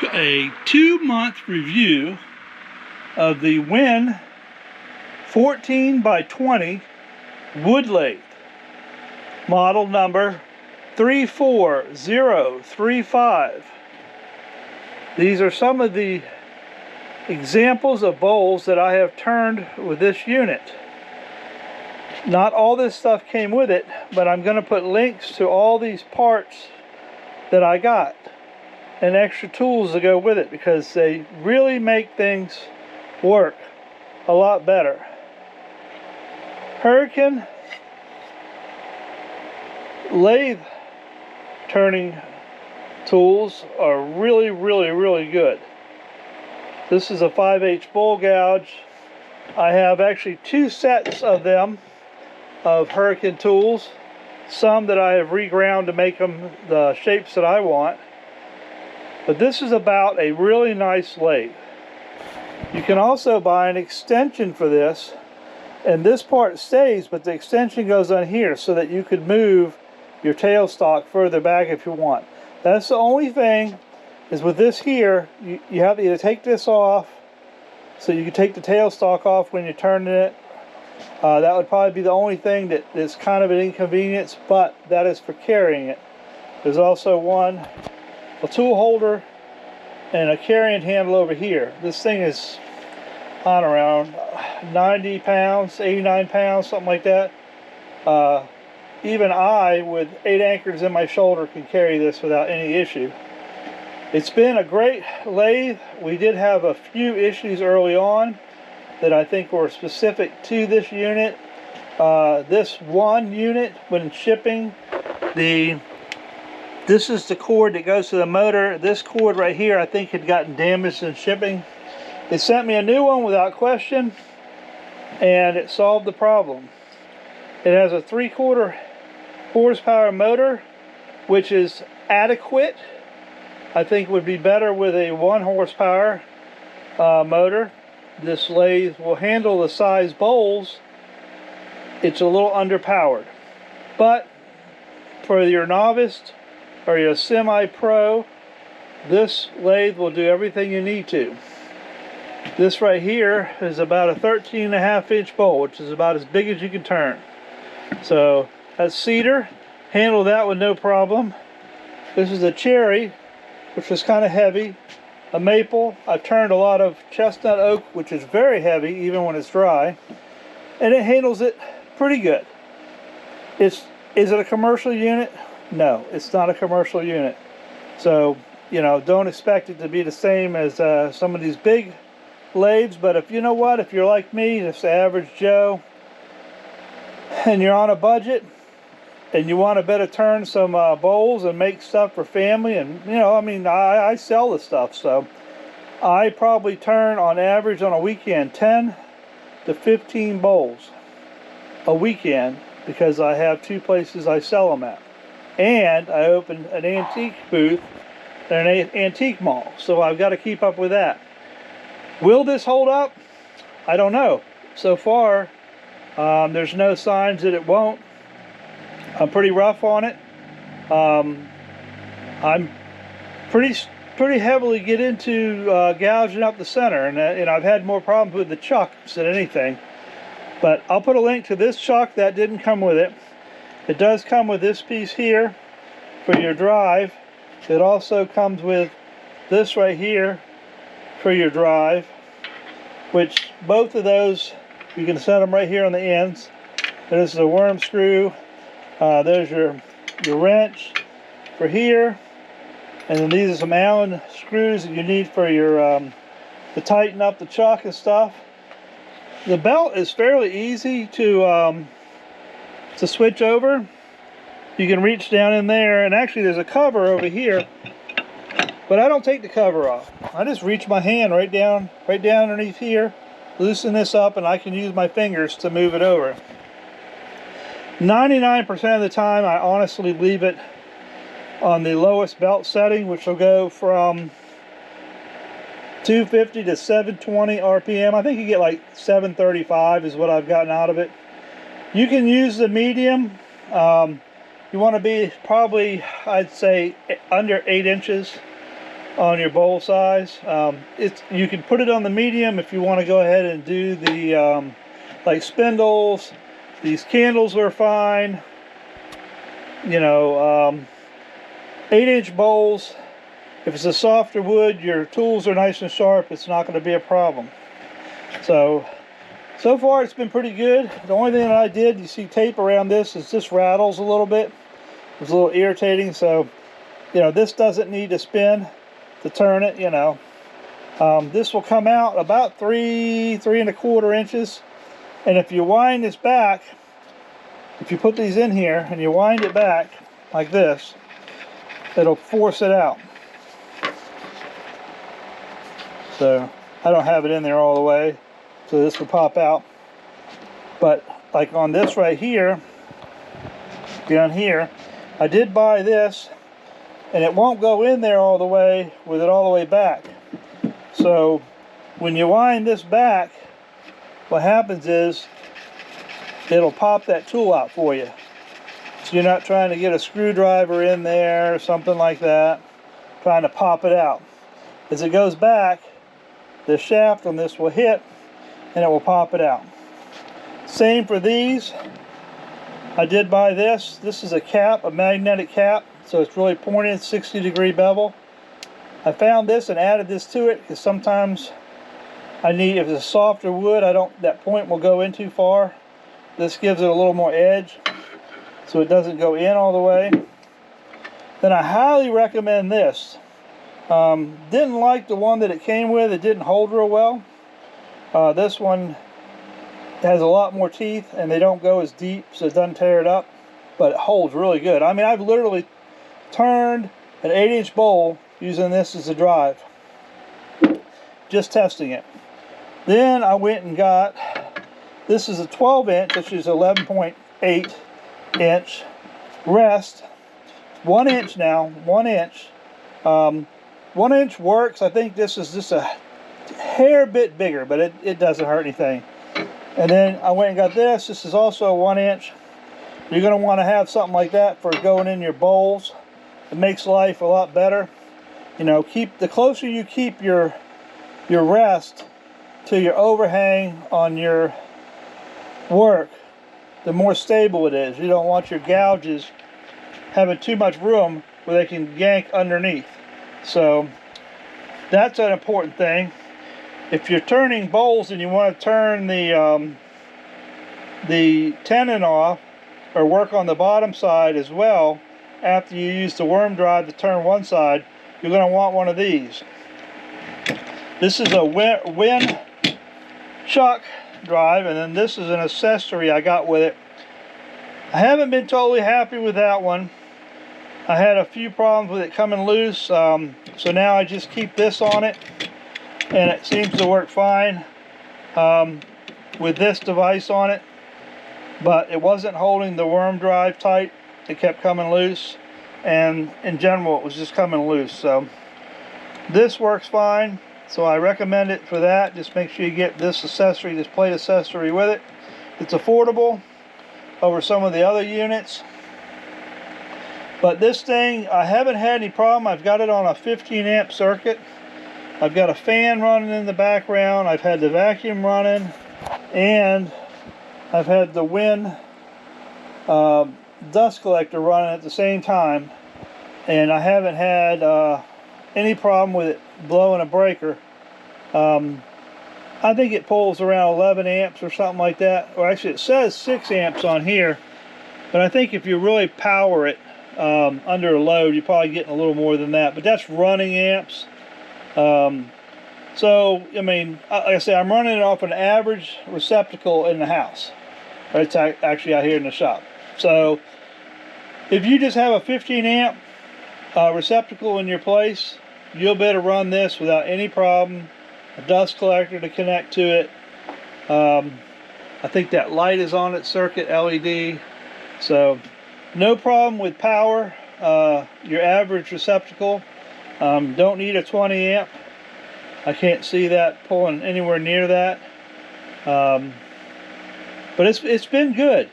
a 2-month review of the Win 14 by 20 wood lathe, model number 34035. These are some of the examples of bowls that I have turned with this unit. Not all this stuff came with it, but I'm going to put links to all these parts that I got and extra tools to go with it, because they really make things work a lot better. Hurricane lathe turning tools are really good. This is a 5/8 bowl gouge. I have actually 2 sets of them, of Hurricane tools. Some that I have reground to make them the shapes that I want. But this is about a really nice lathe. You can also buy an extension for this, and this part stays, but the extension goes on here so that you could move your tailstock further back if you want. That's the only thing, is with this here, you have to either take this off, so you can take the tailstock off when you're turning it. That would probably be the only thing that is kind of an inconvenience, but that is for carrying it. There's also a tool holder and a carrying handle over here. This thing is on around 90 pounds, 89 pounds, something like that. Even I, with 8 anchors in my shoulder, can carry this without any issue. It's been a great lathe. We did have a few issues early on that I think were specific to this unit. This one unit, when shipping, this is the cord that goes to the motor. This cord right here, I think, had gotten damaged in shipping. They sent me a new one without question, and it solved the problem. It has a 3/4 horsepower motor, which is adequate. I think would be better with a 1 horsepower motor. This lathe will handle the size bowls. It's a little underpowered, but for your novice or your semi-pro, this lathe will do everything you need to. This right here is about a 13.5-inch bowl, which is about as big as you can turn. So that's cedar, handle that with no problem. This is a cherry, which is kind of heavy. A maple, I've turned a lot of chestnut oak, which is very heavy even when it's dry, and it handles it pretty good. Is it a commercial unit? No, it's not a commercial unit. So, you know, don't expect it to be the same as some of these big lathes, but if you know what, if you're like me, just the average Joe, and you're on a budget, and you want to better turn some bowls and make stuff for family, and you know, I mean, I sell this stuff, so I probably turn on average on a weekend 10 to 15 bowls a weekend, because I have 2 places I sell them at, and I opened an antique booth at an antique mall, so I've got to keep up with that. Will this hold up? I don't know. So far, there's no signs that it won't. I'm pretty rough on it. I'm pretty heavily get into gouging up the center, and I've had more problems with the chucks than anything. But I'll put a link to this chuck. That didn't come with it. It does come with this piece here for your drive. It also comes with this right here for your drive, which both of those you can set them right here on the ends. This is a worm screw. There's your wrench for here, and then these are some Allen screws that you need for your to tighten up the chuck and stuff. The belt is fairly easy to switch over. You can reach down in there, and actually there's a cover over here, but I don't take the cover off. I just reach my hand right down underneath here, loosen this up, and I can use my fingers to move it over. 99% of the time, I honestly leave it on the lowest belt setting, which will go from 250 to 720 RPM. I think you get like 735 is what I've gotten out of it. You can use the medium. You want to be probably, I'd say, under 8 inches on your bowl size. You can put it on the medium if you want to go ahead and do the like spindles. These candles are fine. You know, 8-inch bowls. If it's a softer wood, your tools are nice and sharp. It's not going to be a problem. So far it's been pretty good. The only thing that I did, you see tape around this, is this rattles a little bit. It's a little irritating. So, you know, this doesn't need to spin to turn it, you know. This will come out about 3.25 inches. And if you wind this back, if you put these in here and you wind it back like this, it'll force it out. So I don't have it in there all the way, so this will pop out. But like on this right here, down here, I did buy this, and it won't go in there all the way with it all the way back. So when you wind this back, what happens is it'll pop that tool out for you. So you're not trying to get a screwdriver in there or something like that, trying to pop it out. As it goes back, the shaft on this will hit and it will pop it out. Same for these. I did buy this. This is a cap, a magnetic cap, so it's really pointed, 60-degree bevel. I found this and added this to it because sometimes I need, if it's a softer wood, that point will go in too far. This gives it a little more edge so it doesn't go in all the way. Then I highly recommend this. Didn't like the one that it came with. It didn't hold real well. This one has a lot more teeth and they don't go as deep, so it doesn't tear it up, but it holds really good. I mean, I've literally turned an 8-inch bowl using this as a drive, just testing it. Then I went and got, this is a 12-inch, which is 11.8 inch rest. 1 inch now, 1 inch. 1 inch works. I think this is just a hair bit bigger, but it doesn't hurt anything. And then I went and got this. This is also a 1 inch. You're going to want to have something like that for going in your bowls. It makes life a lot better. You know, the closer you keep your rest to your overhang on your work, the more stable it is. You don't want your gouges having too much room where they can yank underneath. So that's an important thing. If you're turning bowls and you want to turn the tenon off, or work on the bottom side as well, after you use the worm drive to turn one side, you're going to want one of these. This is a Win chuck drive, and then this is an accessory I got with it. I haven't been totally happy with that one. I had a few problems with it coming loose, so now I just keep this on it, and it seems to work fine with this device on it. But it wasn't holding the worm drive tight. It kept coming loose, and in general it was just coming loose. So this works fine, so I recommend it for that. Just make sure you get this accessory, this plate accessory with it. It's affordable over some of the other units. But this thing, I haven't had any problem. I've got it on a 15 amp circuit. I've got a fan running in the background. I've had the vacuum running, and I've had the Win dust collector running at the same time, and I haven't had any problem with it blowing a breaker. I think it pulls around 11 amps or something like that. Or actually it says 6 amps on here, but I think if you really power it under a load, you're probably getting a little more than that, but that's running amps. So I mean, like I say, I'm running it off an average receptacle in the house. It's actually out here in the shop. So if you just have a 15 amp receptacle in your place, you'll be able to run this without any problem. A dust collector to connect to it. I think that light is on its circuit, LED. So no problem with power. Your average receptacle. Don't need a 20 amp. I can't see that pulling anywhere near that. But it's been good.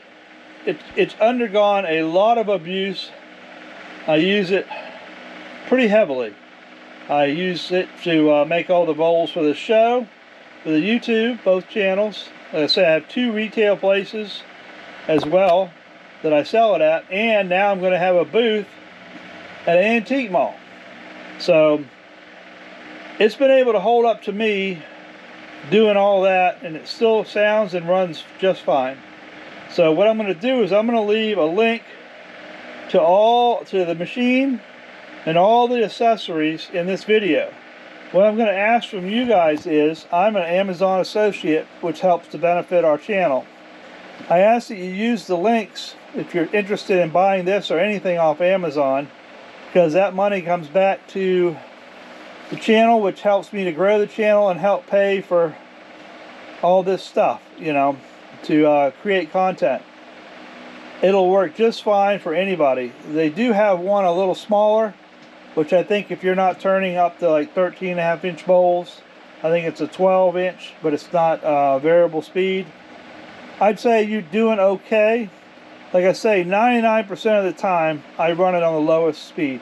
It's undergone a lot of abuse. I use it pretty heavily. I use it to make all the bowls for the show, for the YouTube, both channels. Like I said, I have 2 retail places as well that I sell it at, and now I'm going to have a booth at an antique mall. So it's been able to hold up to me doing all that, and it still sounds and runs just fine. So what I'm going to do is I'm going to leave a link to the machine and all the accessories in this video. What I'm going to ask from you guys is, I'm an Amazon associate, which helps to benefit our channel. I ask that you use the links if you're interested in buying this or anything off Amazon, because that money comes back to the channel, which helps me to grow the channel and help pay for all this stuff, you know, to create content. It'll work just fine for anybody. They do have one a little smaller, which I think if you're not turning up to like 13.5-inch bowls, I think it's a 12-inch, but it's not variable speed. I'd say you're doing okay. Like I say, 99% of the time I run it on the lowest speed,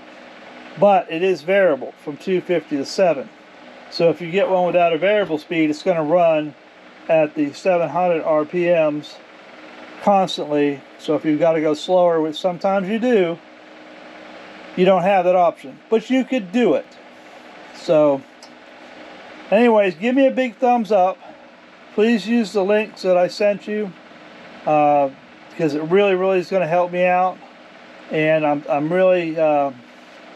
but it is variable from 250 to 7. So if you get one without a variable speed, it's going to run at the 700 RPMs constantly. So if you've got to go slower, which sometimes you do, you don't have that option, but you could do it. So anyways, give me a big thumbs up. Please use the links that I sent you, because it really is going to help me out, and I'm really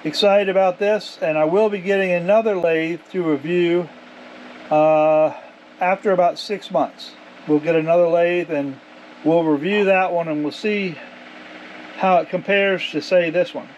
excited about this. And I will be getting another lathe to review after about 6 months. We'll get another lathe and we'll review that one, and we'll see how it compares to, say, this one.